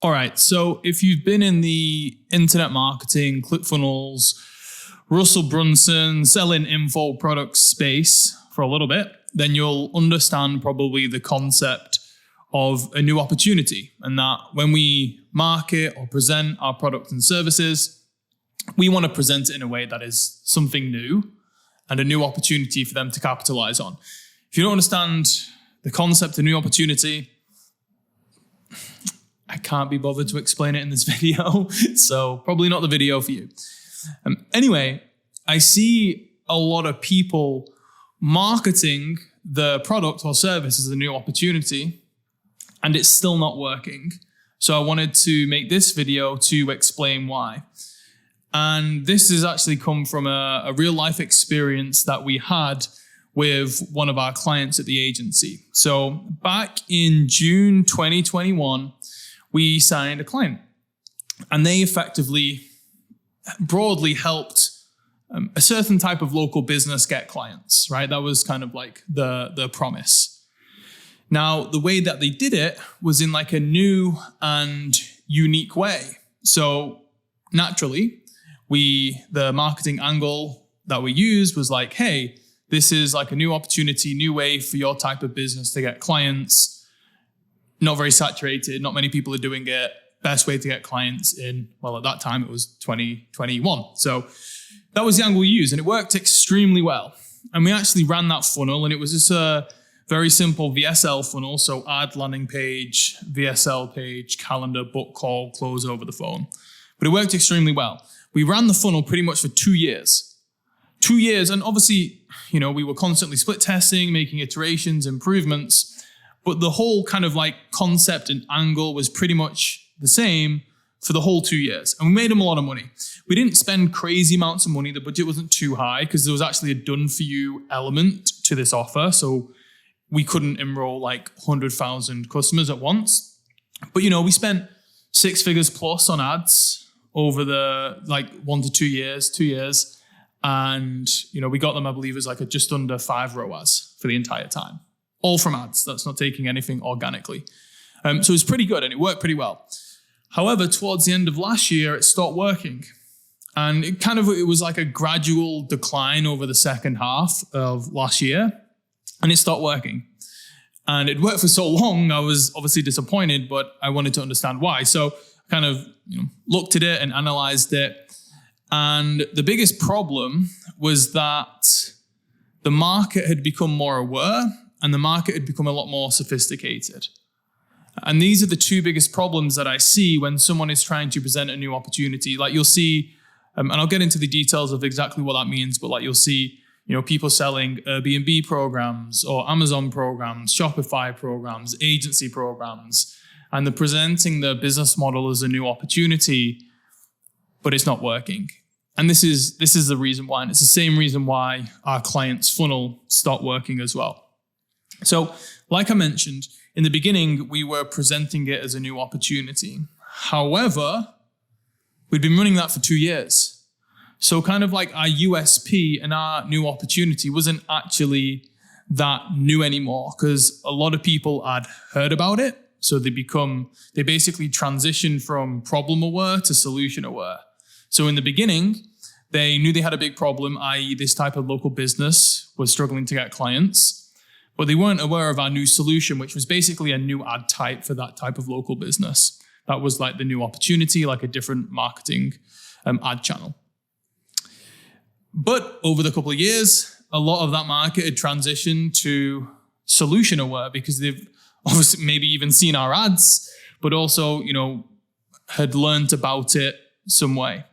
All right. So if you've been in the internet marketing, ClickFunnels, Russell Brunson, selling info products space for a little bit, then you'll understand probably the concept of a new opportunity. And that when we market or present our products and services, we want to present it in a way that is something new and a new opportunity for them to capitalize on. If you don't understand the concept of new opportunity, I can't be bothered to explain it in this video, so probably not the video for you. Anyway, I see a lot of people marketing the product or service as a new opportunity, and it's still not working. So I wanted to make this video to explain why. And this has actually come from a real life experience that we had with one of our clients at the agency. So back in June 2021, we signed a client, and they effectively broadly helped a certain type of local business get clients, right? That was kind of like the promise. Now, the way that they did it was in like a new and unique way. So naturally, the marketing angle that we used was like, hey, this is like a new opportunity, new way for your type of business to get clients. Not very saturated, not many people are doing it. Best way to get clients in, well, at that time it was 2021. So that was the angle we used, and it worked extremely well. And we actually ran that funnel, and it was just a very simple VSL funnel. So ad, landing page, VSL page, calendar, book call, close over the phone. But it worked extremely well. We ran the funnel pretty much for 2 years. 2 years, and obviously, we were constantly split testing, making iterations, improvements. But the whole kind of like concept and angle was pretty much the same for the whole 2 years. And we made them a lot of money. We didn't spend crazy amounts of money. The budget wasn't too high because there was actually a done for you element to this offer. So we couldn't enroll like 100,000 customers at once. But, we spent 6 figures plus on ads over the like 1 to 2 years, 2 years. And, we got them, I believe, as like a just under 5 ROAS for the entire time. All from ads. That's not taking anything organically. So it was pretty good and it worked pretty well. However, towards the end of last year, it stopped working. And it was like a gradual decline over the second half of last year. And it stopped working. And it worked for so long, I was obviously disappointed, but I wanted to understand why. So I kind of looked at it and analyzed it. And the biggest problem was that the market had become more aware, and the market had become a lot more sophisticated. And these are the two biggest problems that I see when someone is trying to present a new opportunity. Like you'll see, and I'll get into the details of exactly what that means, but like you'll see, people selling Airbnb programs or Amazon programs, Shopify programs, agency programs, and they're presenting the business model as a new opportunity, but it's not working. And this is the reason why, and it's the same reason why our client's funnel stopped working as well. So, like I mentioned, in the beginning, we were presenting it as a new opportunity. However, we'd been running that for 2 years. So kind of like our USP and our new opportunity wasn't actually that new anymore because a lot of people had heard about it. So they basically transition from problem aware to solution aware. So in the beginning, they knew they had a big problem, i.e. this type of local business was struggling to get clients. But they weren't aware of our new solution, which was basically a new ad type for that type of local business. That was like the new opportunity, like a different marketing ad channel. But over the couple of years, a lot of that market had transitioned to solution aware because they've obviously maybe even seen our ads, but also, had learned about it some way.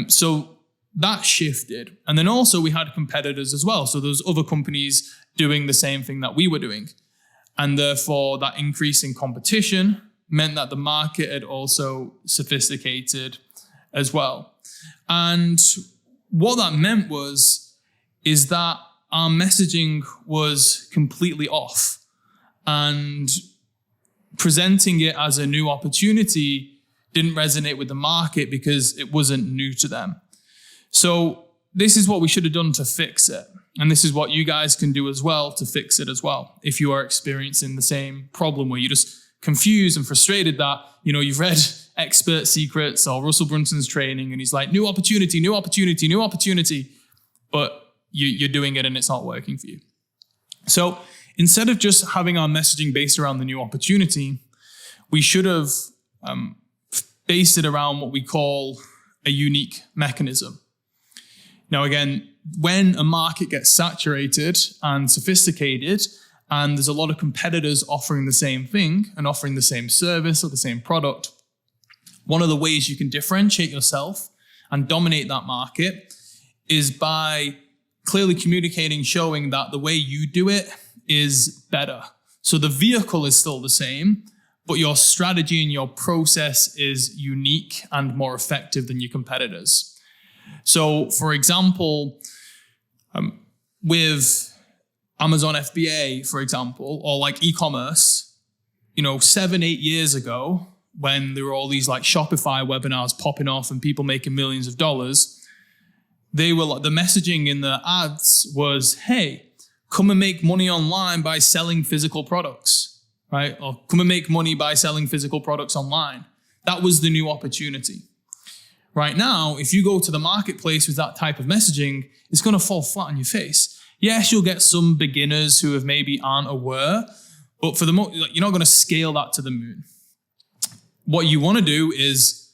So that shifted. And then also we had competitors as well. So there's other companies doing the same thing that we were doing. And therefore that increase in competition meant that the market had also sophisticated as well. And what that meant is that our messaging was completely off, and presenting it as a new opportunity didn't resonate with the market because it wasn't new to them. So this is what we should have done to fix it. And this is what you guys can do as well to fix it as well. If you are experiencing the same problem where you just confused and frustrated that, you've read Expert Secrets or Russell Brunson's training and he's like, new opportunity, new opportunity, new opportunity, but you're doing it and it's not working for you. So instead of just having our messaging based around the new opportunity, we should have based it around what we call a unique mechanism. Now, again, when a market gets saturated and sophisticated, and there's a lot of competitors offering the same thing and offering the same service or the same product, one of the ways you can differentiate yourself and dominate that market is by clearly communicating, showing that the way you do it is better. So the vehicle is still the same, but your strategy and your process is unique and more effective than your competitors. So, for example, with Amazon FBA, for example, or like e-commerce, 7-8 years ago, when there were all these like Shopify webinars popping off and people making millions of dollars, they were like, the messaging in the ads was, hey, come and make money online by selling physical products, right? Or come and make money by selling physical products online. That was the new opportunity. Right now, if you go to the marketplace with that type of messaging, it's going to fall flat on your face. Yes, you'll get some beginners who maybe aren't aware, but for the most, you're not going to scale that to the moon. What you want to do is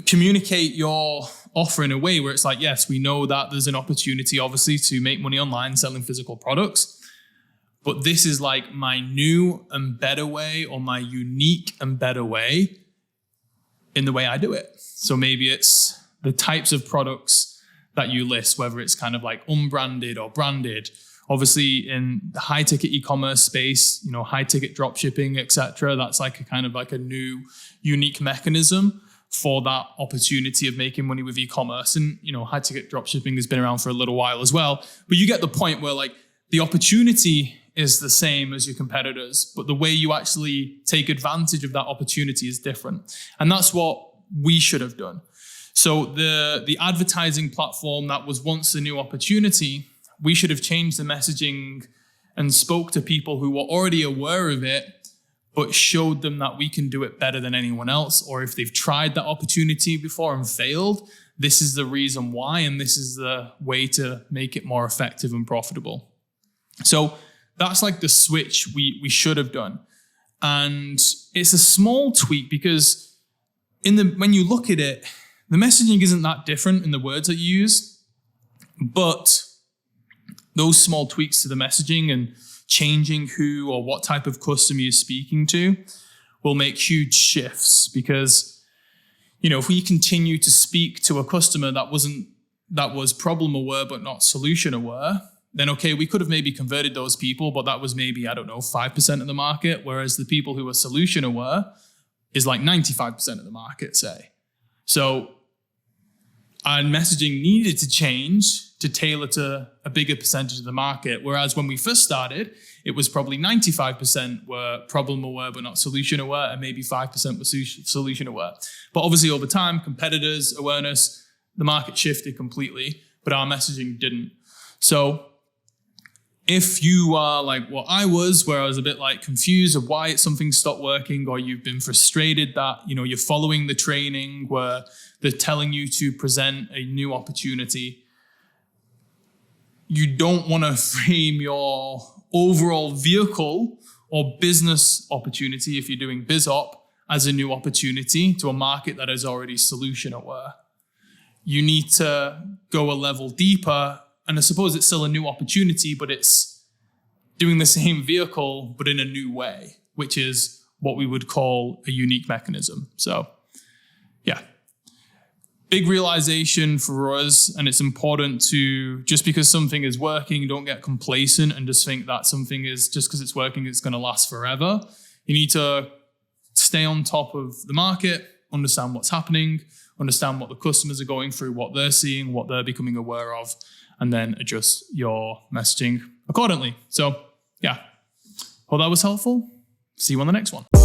communicate your offer in a way where it's like, yes, we know that there's an opportunity, obviously, to make money online selling physical products, but this is like my new and better way, or my unique and better way in the way I do it. So maybe it's the types of products that you list, whether it's kind of like unbranded or branded. Obviously, in the high ticket e-commerce space, high ticket drop shipping, etc. That's like a kind of like a new unique mechanism for that opportunity of making money with e-commerce. And, high ticket drop shipping has been around for a little while as well. But you get the point where like the opportunity is the same as your competitors, but the way you actually take advantage of that opportunity is different. And that's what we should have done. So the advertising platform that was once a new opportunity, we should have changed the messaging and spoke to people who were already aware of it, but showed them that we can do it better than anyone else. Or if they've tried that opportunity before and failed, this is the reason why, and this is the way to make it more effective and profitable. So that's like the switch we should have done. And it's a small tweak because when you look at it, the messaging isn't that different in the words that you use, but those small tweaks to the messaging and changing who or what type of customer you're speaking to will make huge shifts. Because, if we continue to speak to a customer that was problem aware but not solution aware, then okay, we could have maybe converted those people, but that was maybe, 5% of the market, whereas the people who are solution aware is like 95% of the market, say. So our messaging needed to change to tailor to a bigger percentage of the market, whereas when we first started, it was probably 95% were problem aware but not solution aware, and maybe 5% were solution aware. But obviously over time, competitors, awareness, the market shifted completely, but our messaging didn't. So if you are like what I was, where I was a bit like confused of why something stopped working, or you've been frustrated that, you're following the training where they're telling you to present a new opportunity, you don't want to frame your overall vehicle or business opportunity, if you're doing BizOp, as a new opportunity to a market that is already solution aware. You need to go a level deeper. And I suppose it's still a new opportunity, but it's doing the same vehicle, but in a new way, which is what we would call a unique mechanism. So, yeah. Big realization for us, and it's important to, just because something is working, don't get complacent and just think that something is, just because it's working, it's going to last forever. You need to stay on top of the market, understand what's happening, understand what the customers are going through, what they're seeing, what they're becoming aware of, and then adjust your messaging accordingly. So, yeah. Hope that was helpful. See you on the next one.